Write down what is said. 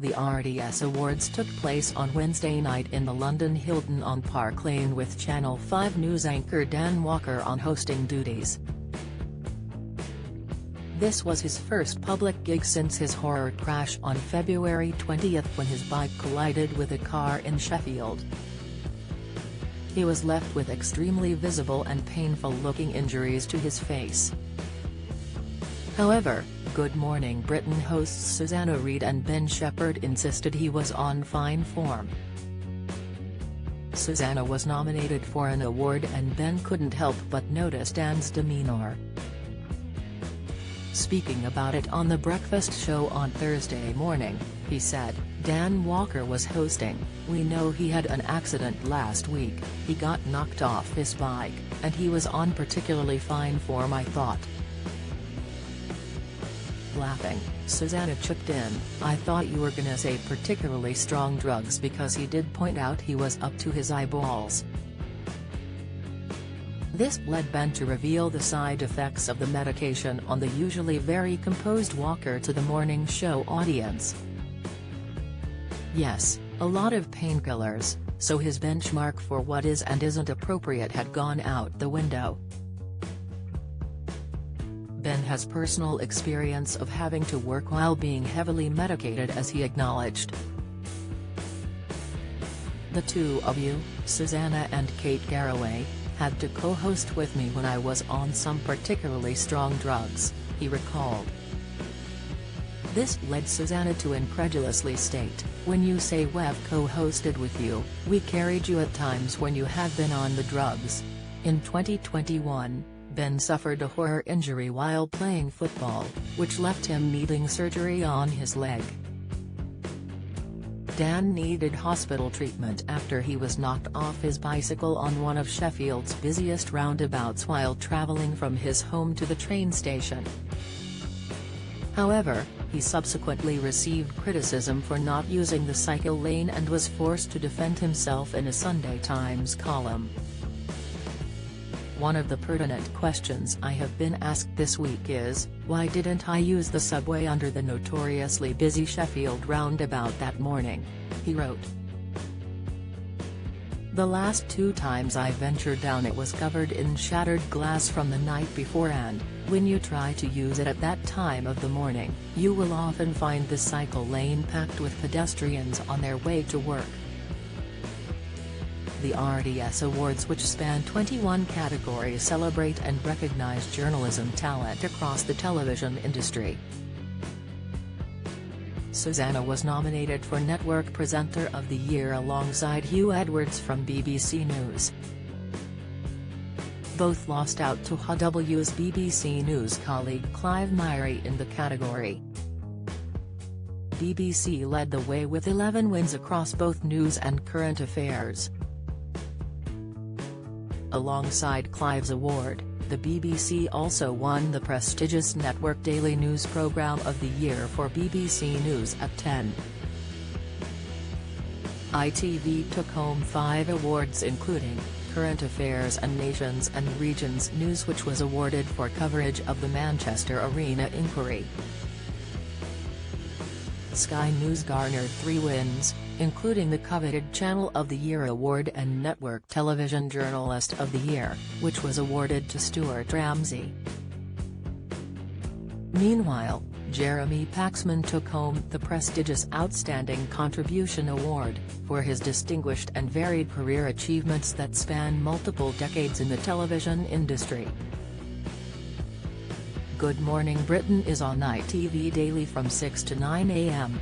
The RDS Awards took place on Wednesday night in the London Hilton on Park Lane with Channel 5 News anchor Dan Walker on hosting duties. This was his first public gig since his horror crash on February 20 when his bike collided with a car in Sheffield. He was left with extremely visible and painful-looking injuries to his face. However, Good Morning Britain hosts Susanna Reid and Ben Shepherd insisted he was on fine form. Susanna was nominated for an award and Ben couldn't help but notice Dan's demeanour. Speaking about it on The Breakfast Show on Thursday morning, he said, "Dan Walker was hosting, we know he had an accident last week, he got knocked off his bike, and he was on particularly fine form I thought." Laughing, Susanna chipped in, "I thought you were gonna say particularly strong drugs because he did point out he was up to his eyeballs." This led Ben to reveal the side effects of the medication on the usually very composed Walker to the morning show audience. Yes, a lot of painkillers, so his benchmark for what is and isn't appropriate had gone out the window. Ben has personal experience of having to work while being heavily medicated, as he acknowledged. "The two of you, Susanna and Kate Garraway, had to co-host with me when I was on some particularly strong drugs," he recalled. This led Susanna to incredulously state, "When you say we've co-hosted with you, we carried you at times when you had been on the drugs." In 2021, Ben suffered a horror injury while playing football, which left him needing surgery on his leg. Dan needed hospital treatment after he was knocked off his bicycle on one of Sheffield's busiest roundabouts while travelling from his home to the train station. However, he subsequently received criticism for not using the cycle lane and was forced to defend himself in a Sunday Times column. "One of the pertinent questions I have been asked this week is, why didn't I use the subway under the notoriously busy Sheffield roundabout that morning?" he wrote. "The last two times I ventured down it was covered in shattered glass from the night before, and, when you try to use it at that time of the morning, you will often find the cycle lane packed with pedestrians on their way to work." The RDS Awards, which span 21 categories, celebrate and recognize journalism talent across the television industry. Susanna was nominated for Network Presenter of the Year alongside Hugh Edwards from BBC News. Both lost out to HW's BBC News colleague Clive Myrie in the category. BBC led the way with 11 wins across both news and current affairs. Alongside Clive's award, the BBC also won the prestigious Network Daily News Programme of the Year for BBC News at 10. ITV took home 5 awards including, Current Affairs and Nations and Regions News, which was awarded for coverage of the Manchester Arena inquiry. Sky News garnered 3 wins, including the coveted Channel of the Year award and Network Television Journalist of the Year, which was awarded to Stuart Ramsay. Meanwhile, Jeremy Paxman took home the prestigious Outstanding Contribution Award, for his distinguished and varied career achievements that span multiple decades in the television industry. Good Morning Britain is on ITV daily from 6 to 9 a.m.